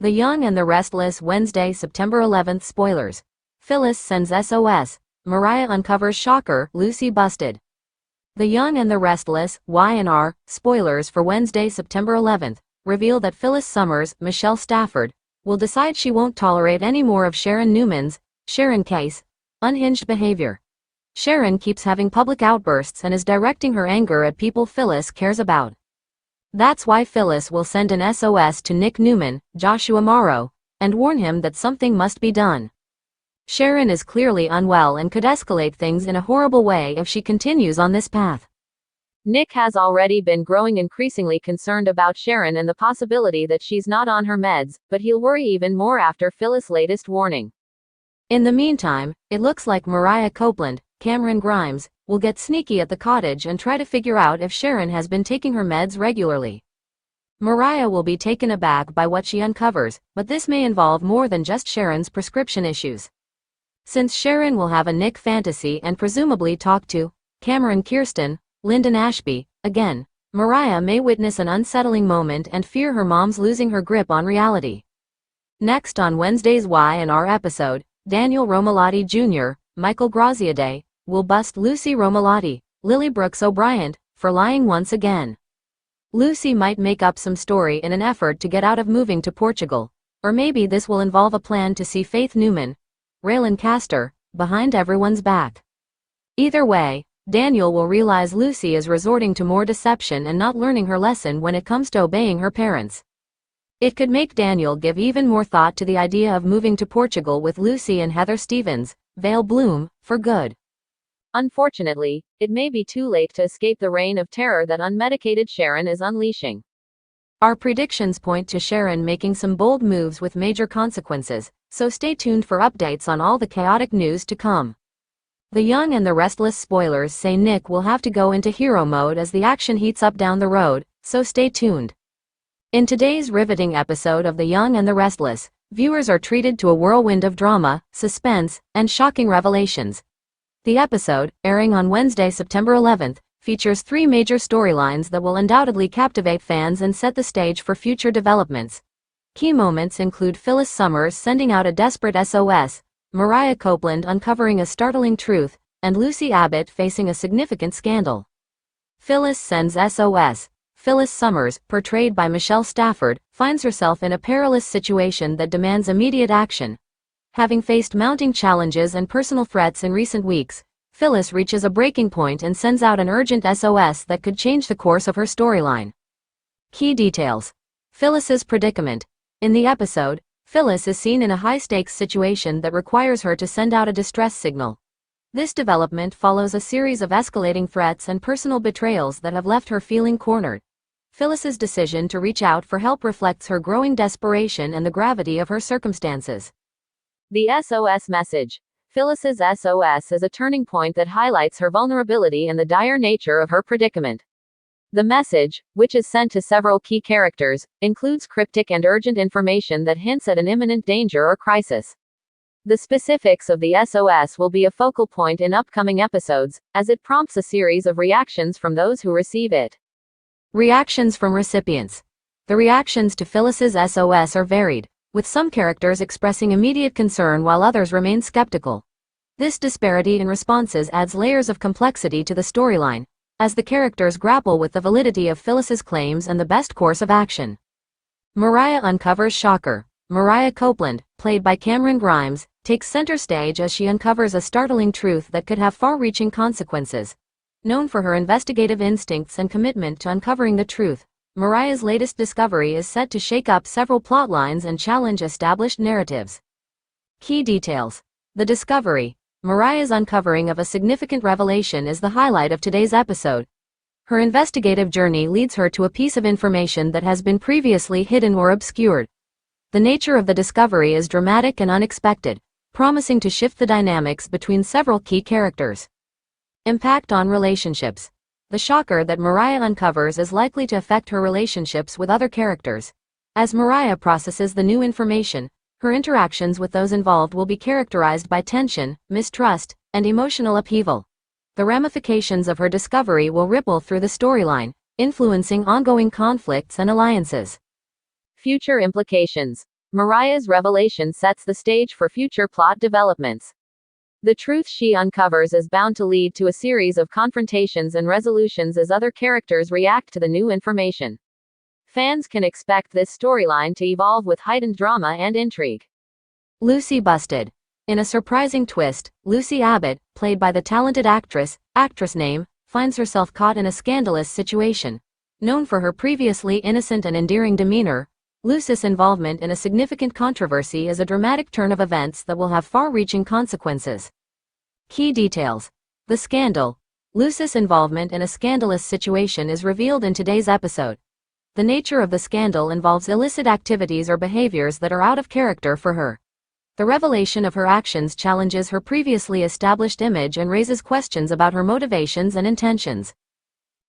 The Young and the Restless, Wednesday, September 11th. Spoilers. Phyllis sends SOS. Mariah uncovers shocker, Lucy busted. The Young and the Restless, Y&R, spoilers for Wednesday, September 11th, reveal that Phyllis Summers, Michelle Stafford, will decide she won't tolerate any more of Sharon Newman's, Sharon Case, unhinged behavior. Sharon keeps having public outbursts and is directing her anger at people Phyllis cares about. That's why Phyllis will send an SOS to Nick Newman, Joshua Morrow, and warn him that something must be done. Sharon is clearly unwell and could escalate things in a horrible way if she continues on this path. Nick has already been growing increasingly concerned about Sharon and the possibility that she's not on her meds, but he'll worry even more after Phyllis' latest warning. In the meantime, it looks like Mariah Copeland, Cameron Grimes, will get sneaky at the cottage and try to figure out if Sharon has been taking her meds regularly. Mariah will be taken aback by what she uncovers, but this may involve more than just Sharon's prescription issues. Since Sharon will have a Nick fantasy and presumably talk to Cameron Kirsten, Lyndon Ashby, again, Mariah may witness an unsettling moment and fear her mom's losing her grip on reality. Next on Wednesday's Y&R episode, Daniel Romalotti Jr., Michael Graziadei, will bust Lucy Romalotti, Lily Brooks O'Brien, for lying once again. Lucy might make up some story in an effort to get out of moving to Portugal, or maybe this will involve a plan to see Faith Newman, Raylan Castor, behind everyone's back. Either way, Daniel will realize Lucy is resorting to more deception and not learning her lesson when it comes to obeying her parents. It could make Daniel give even more thought to the idea of moving to Portugal with Lucy and Heather Stevens, Vale Bloom, for good. Unfortunately, it may be too late to escape the reign of terror that unmedicated Sharon is unleashing. Our predictions point to Sharon making some bold moves with major consequences, so stay tuned for updates on all the chaotic news to come. The Young and the Restless spoilers say Nick will have to go into hero mode as the action heats up down the road, so stay tuned. In today's riveting episode of The Young and the Restless, viewers are treated to a whirlwind of drama, suspense, and shocking revelations. The episode, airing on Wednesday, September 11th, features three major storylines that will undoubtedly captivate fans and set the stage for future developments. Key moments include Phyllis Summers sending out a desperate SOS, Mariah Copeland uncovering a startling truth, and Lucy Abbott facing a significant scandal. Phyllis sends SOS. Phyllis Summers, portrayed by Michelle Stafford, finds herself in a perilous situation that demands immediate action. Having faced mounting challenges and personal threats in recent weeks, Phyllis reaches a breaking point and sends out an urgent SOS that could change the course of her storyline. Key details. Phyllis's predicament. In the episode, Phyllis is seen in a high-stakes situation that requires her to send out a distress signal. This development follows a series of escalating threats and personal betrayals that have left her feeling cornered. Phyllis's decision to reach out for help reflects her growing desperation and the gravity of her circumstances. The SOS message. Phyllis's SOS is a turning point that highlights her vulnerability and the dire nature of her predicament. The message, which is sent to several key characters, includes cryptic and urgent information that hints at an imminent danger or crisis. The specifics of the SOS will be a focal point in upcoming episodes, as it prompts a series of reactions from those who receive it. Reactions from recipients. The reactions to Phyllis's SOS are varied, with some characters expressing immediate concern while others remain skeptical. This disparity in responses adds layers of complexity to the storyline, as the characters grapple with the validity of Phyllis's claims and the best course of action. Mariah uncovers shocker. Mariah Copeland, played by Cameron Grimes, takes center stage as she uncovers a startling truth that could have far-reaching consequences. Known for her investigative instincts and commitment to uncovering the truth, Mariah's latest discovery is set to shake up several plotlines and challenge established narratives. Key details. The discovery. Mariah's uncovering of a significant revelation is the highlight of today's episode. Her investigative journey leads her to a piece of information that has been previously hidden or obscured. The nature of the discovery is dramatic and unexpected, promising to shift the dynamics between several key characters. Impact on relationships. The shocker that Mariah uncovers is likely to affect her relationships with other characters. As Mariah processes the new information, her interactions with those involved will be characterized by tension, mistrust, and emotional upheaval. The ramifications of her discovery will ripple through the storyline, influencing ongoing conflicts and alliances. Future implications. Mariah's revelation sets the stage for future plot developments. The truth she uncovers is bound to lead to a series of confrontations and resolutions as other characters react to the new information. Fans can expect this storyline to evolve with heightened drama and intrigue. Lucy busted. In a surprising twist, Lucy Abbott, played by the talented actress name, finds herself caught in a scandalous situation. Known for her previously innocent and endearing demeanor, Lucy's involvement in a significant controversy is a dramatic turn of events that will have far-reaching consequences. Key details. The scandal. Lucy's involvement in a scandalous situation is revealed in today's episode. The nature of the scandal involves illicit activities or behaviors that are out of character for her. The revelation of her actions challenges her previously established image and raises questions about her motivations and intentions.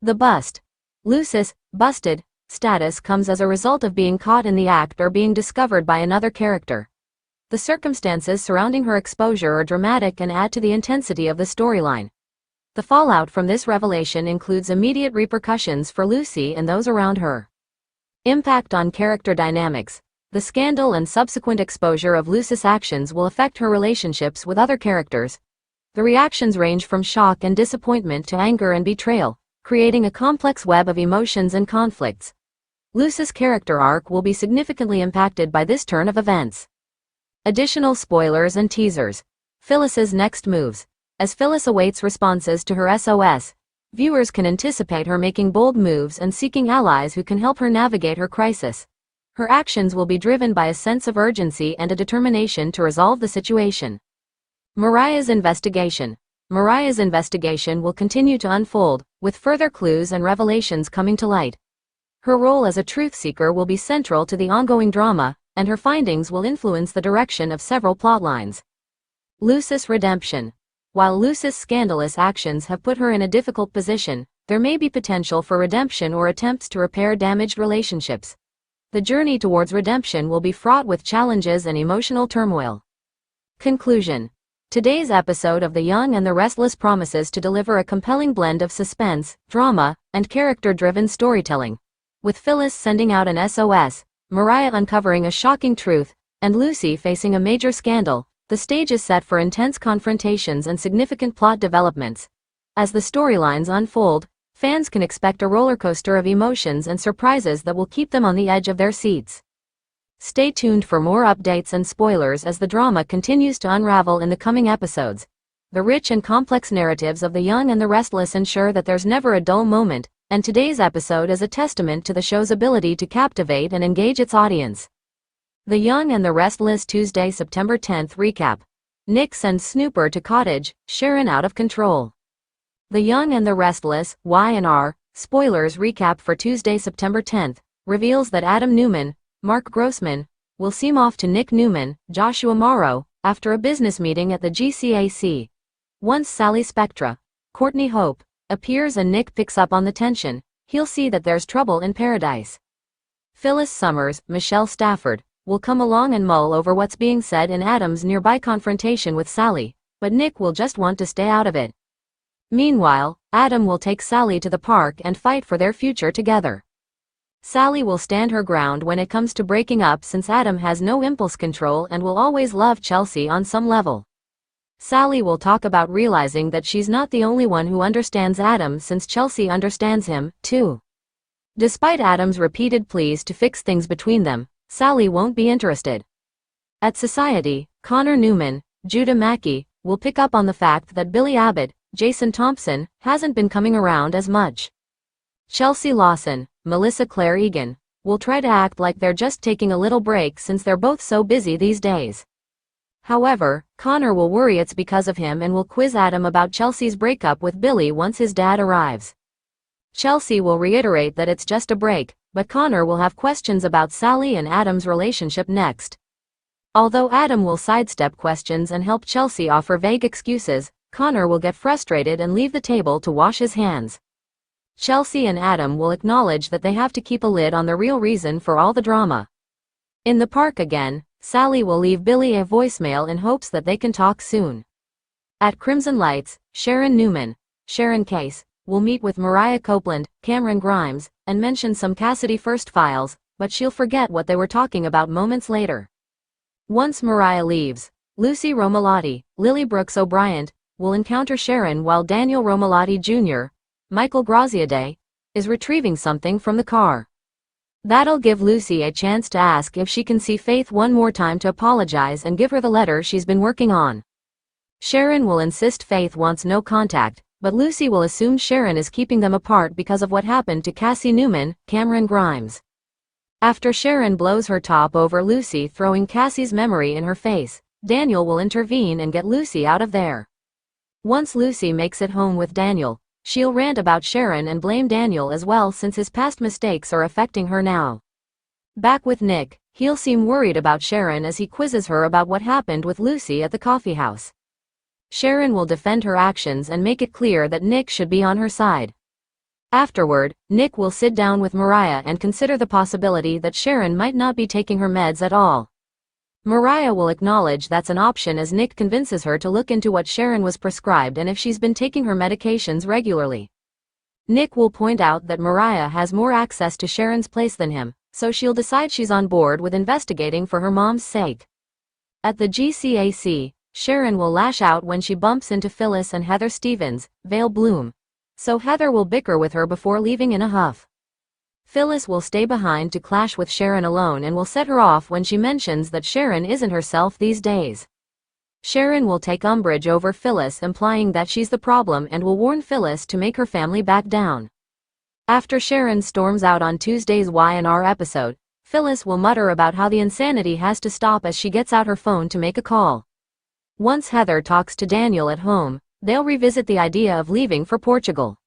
The bust. Lucy's busted status comes as a result of being caught in the act or being discovered by another character. The circumstances surrounding her exposure are dramatic and add to the intensity of the storyline. The fallout from this revelation includes immediate repercussions for Lucy and those around her. Impact on character dynamics. The scandal and subsequent exposure of Lucy's actions will affect her relationships with other characters. The reactions range from shock and disappointment to anger and betrayal, creating a complex web of emotions and conflicts. Lucy's character arc will be significantly impacted by this turn of events. Additional spoilers and teasers. Phyllis's next moves. As Phyllis awaits responses to her SOS, viewers can anticipate her making bold moves and seeking allies who can help her navigate her crisis. Her actions will be driven by a sense of urgency and a determination to resolve the situation. Mariah's investigation. Mariah's investigation will continue to unfold, with further clues and revelations coming to light. Her role as a truth seeker will be central to the ongoing drama, and her findings will influence the direction of several plotlines. Lucy's redemption. While Lucy's scandalous actions have put her in a difficult position, there may be potential for redemption or attempts to repair damaged relationships. The journey towards redemption will be fraught with challenges and emotional turmoil. Conclusion. Today's episode of The Young and the Restless promises to deliver a compelling blend of suspense, drama, and character-driven storytelling. With Phyllis sending out an SOS, Mariah uncovering a shocking truth, and Lucy facing a major scandal, the stage is set for intense confrontations and significant plot developments. As the storylines unfold, fans can expect a rollercoaster of emotions and surprises that will keep them on the edge of their seats. Stay tuned for more updates and spoilers as the drama continues to unravel in the coming episodes. The rich and complex narratives of The Young and the Restless ensure that there's never a dull moment, and today's episode is a testament to the show's ability to captivate and engage its audience. The Young and the Restless Tuesday, September 10th recap. Nick sends Snooper to cottage, Sharon out of control. The Young and the Restless, Y&R, spoilers recap for Tuesday, September 10th, reveals that Adam Newman, Mark Grossman, will seem off to Nick Newman, Joshua Morrow, after a business meeting at the GCAC. Once Sally Spectra, Courtney Hope, appears and Nick picks up on the tension, he'll see that there's trouble in paradise. Phyllis Summers, Michelle Stafford, will come along and mull over what's being said in Adam's nearby confrontation with Sally, but Nick will just want to stay out of it. Meanwhile, Adam will take Sally to the park and fight for their future together. Sally will stand her ground when it comes to breaking up since Adam has no impulse control and will always love Chelsea on some level. Sally will talk about realizing that she's not the only one who understands Adam since Chelsea understands him, too. Despite Adam's repeated pleas to fix things between them, Sally won't be interested. At Society, Connor Newman, Judah Mackey, will pick up on the fact that Billy Abbott, Jason Thompson, hasn't been coming around as much. Chelsea Lawson, Melissa Claire Egan, will try to act like they're just taking a little break since they're both so busy these days. However, Connor will worry it's because of him and will quiz Adam about Chelsea's breakup with Billy once his dad arrives. Chelsea will reiterate that it's just a break, but Connor will have questions about Sally and Adam's relationship next. Although Adam will sidestep questions and help Chelsea offer vague excuses, Connor will get frustrated and leave the table to wash his hands. Chelsea and Adam will acknowledge that they have to keep a lid on the real reason for all the drama. In the park again, Sally will leave Billy a voicemail in hopes that they can talk soon. At Crimson Lights, Sharon Newman, Sharon Case, will meet with Mariah Copeland, Cameron Grimes, and mention some Cassidy First files, but she'll forget what they were talking about moments later. Once Mariah leaves, Lucy Romalotti, Lily Brooks O'Brien, will encounter Sharon while Daniel Romalotti Jr., Michael Graziadei, is retrieving something from the car. That'll give Lucy a chance to ask if she can see Faith one more time to apologize and give her the letter she's been working on. Sharon will insist Faith wants no contact, but Lucy will assume Sharon is keeping them apart because of what happened to Cassie Newman, Cameron Grimes. After Sharon blows her top over Lucy throwing Cassie's memory in her face, Daniel will intervene and get Lucy out of there. Once Lucy makes it home with Daniel, she'll rant about Sharon and blame Daniel as well since his past mistakes are affecting her now. Back with Nick, he'll seem worried about Sharon as he quizzes her about what happened with Lucy at the coffee house. Sharon will defend her actions and make it clear that Nick should be on her side. Afterward, Nick will sit down with Mariah and consider the possibility that Sharon might not be taking her meds at all. Mariah will acknowledge that's an option as Nick convinces her to look into what Sharon was prescribed and if she's been taking her medications regularly. Nick will point out that Mariah has more access to Sharon's place than him, so she'll decide she's on board with investigating for her mom's sake. At the GCAC, Sharon will lash out when she bumps into Phyllis and Heather Stevens, Vale Bloom. So Heather will bicker with her before leaving in a huff. Phyllis will stay behind to clash with Sharon alone and will set her off when she mentions that Sharon isn't herself these days. Sharon will take umbrage over Phyllis, implying that she's the problem, and will warn Phyllis to make her family back down. After Sharon storms out on Tuesday's Y&R episode, Phyllis will mutter about how the insanity has to stop as she gets out her phone to make a call. Once Heather talks to Daniel at home, they'll revisit the idea of leaving for Portugal.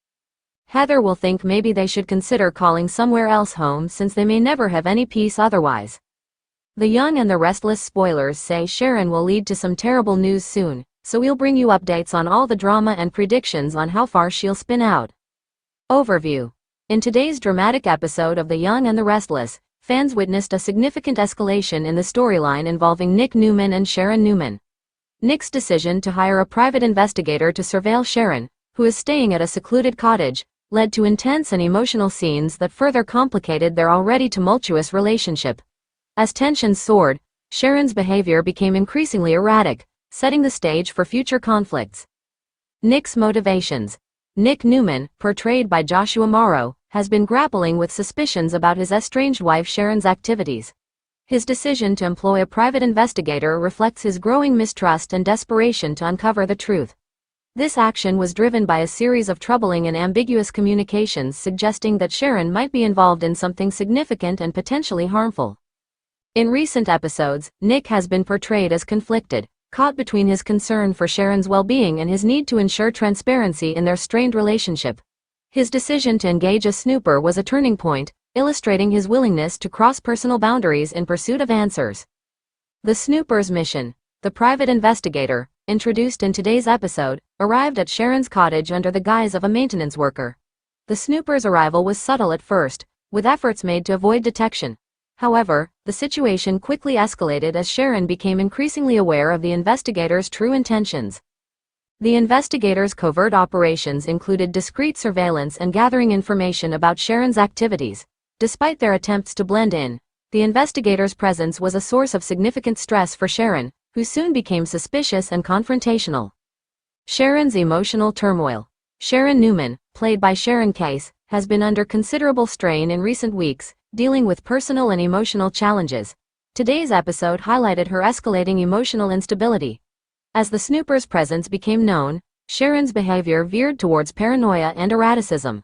Heather will think maybe they should consider calling somewhere else home since they may never have any peace otherwise. The Young and the Restless spoilers say Sharon will lead to some terrible news soon, so we'll bring you updates on all the drama and predictions on how far she'll spin out. Overview. In today's dramatic episode of The Young and the Restless, fans witnessed a significant escalation in the storyline involving Nick Newman and Sharon Newman. Nick's decision to hire a private investigator to surveil Sharon, who is staying at a secluded cottage, led to intense and emotional scenes that further complicated their already tumultuous relationship. As tensions soared, Sharon's behavior became increasingly erratic, setting the stage for future conflicts. Nick's motivations. Nick Newman, portrayed by Joshua Morrow, has been grappling with suspicions about his estranged wife Sharon's activities. His decision to employ a private investigator reflects his growing mistrust and desperation to uncover the truth. This action was driven by a series of troubling and ambiguous communications suggesting that Sharon might be involved in something significant and potentially harmful. In recent episodes, Nick has been portrayed as conflicted, caught between his concern for Sharon's well-being and his need to ensure transparency in their strained relationship. His decision to engage a snooper was a turning point, illustrating his willingness to cross personal boundaries in pursuit of answers. The snooper's mission. The private investigator, introduced in today's episode, arrived at Sharon's cottage under the guise of a maintenance worker. The snooper's arrival was subtle at first, with efforts made to avoid detection. However, the situation quickly escalated as Sharon became increasingly aware of the investigator's true intentions. The investigator's covert operations included discreet surveillance and gathering information about Sharon's activities. Despite their attempts to blend in, the investigator's presence was a source of significant stress for Sharon, who soon became suspicious and confrontational. Sharon's emotional turmoil. Sharon Newman, played by Sharon Case, has been under considerable strain in recent weeks, dealing with personal and emotional challenges. Today's episode highlighted her escalating emotional instability. As the snooper's presence became known, Sharon's behavior veered towards paranoia and erraticism.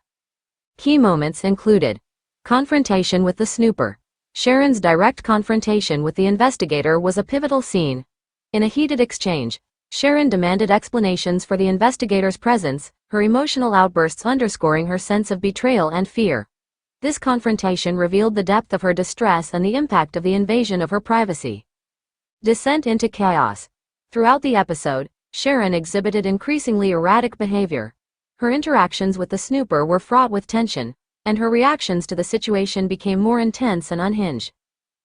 Key moments included: confrontation with the snooper. Sharon's direct confrontation with the investigator was a pivotal scene. In a heated exchange, Sharon demanded explanations for the investigator's presence, her emotional outbursts underscoring her sense of betrayal and fear. This confrontation revealed the depth of her distress and the impact of the invasion of her privacy. Descent into chaos. Throughout the episode, Sharon exhibited increasingly erratic behavior. Her interactions with the snooper were fraught with tension, and her reactions to the situation became more intense and unhinged.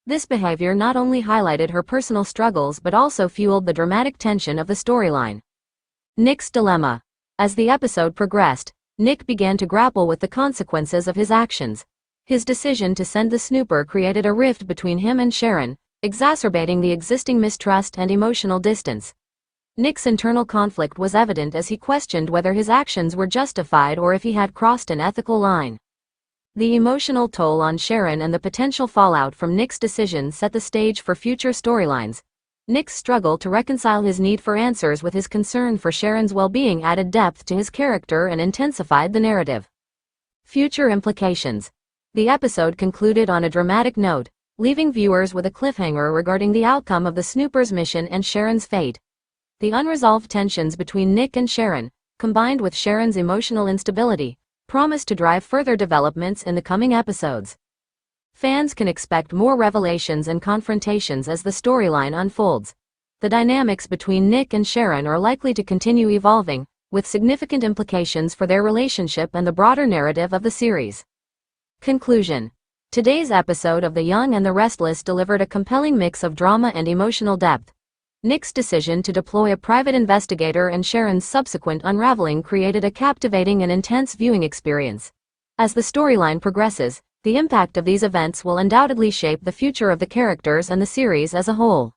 This behavior not only highlighted her personal struggles but also fueled the dramatic tension of the storyline. Nick's dilemma. As the episode progressed, Nick began to grapple with the consequences of his actions. His decision to send the snooper created a rift between him and Sharon, exacerbating the existing mistrust and emotional distance. Nick's internal conflict was evident as he questioned whether his actions were justified or if he had crossed an ethical line. The emotional toll on Sharon and the potential fallout from Nick's decision set the stage for future storylines. Nick's struggle to reconcile his need for answers with his concern for Sharon's well-being added depth to his character and intensified the narrative. Future implications. The episode concluded on a dramatic note, leaving viewers with a cliffhanger regarding the outcome of the Snoopers' mission and Sharon's fate. The unresolved tensions between Nick and Sharon, combined with Sharon's emotional instability, promise to drive further developments in the coming episodes. Fans can expect more revelations and confrontations as the storyline unfolds. The dynamics between Nick and Sharon are likely to continue evolving, with significant implications for their relationship and the broader narrative of the series. Conclusion. Today's episode of The Young and the Restless delivered a compelling mix of drama and emotional depth. Nick's decision to deploy a private investigator and Sharon's subsequent unraveling created a captivating and intense viewing experience. As the storyline progresses, the impact of these events will undoubtedly shape the future of the characters and the series as a whole.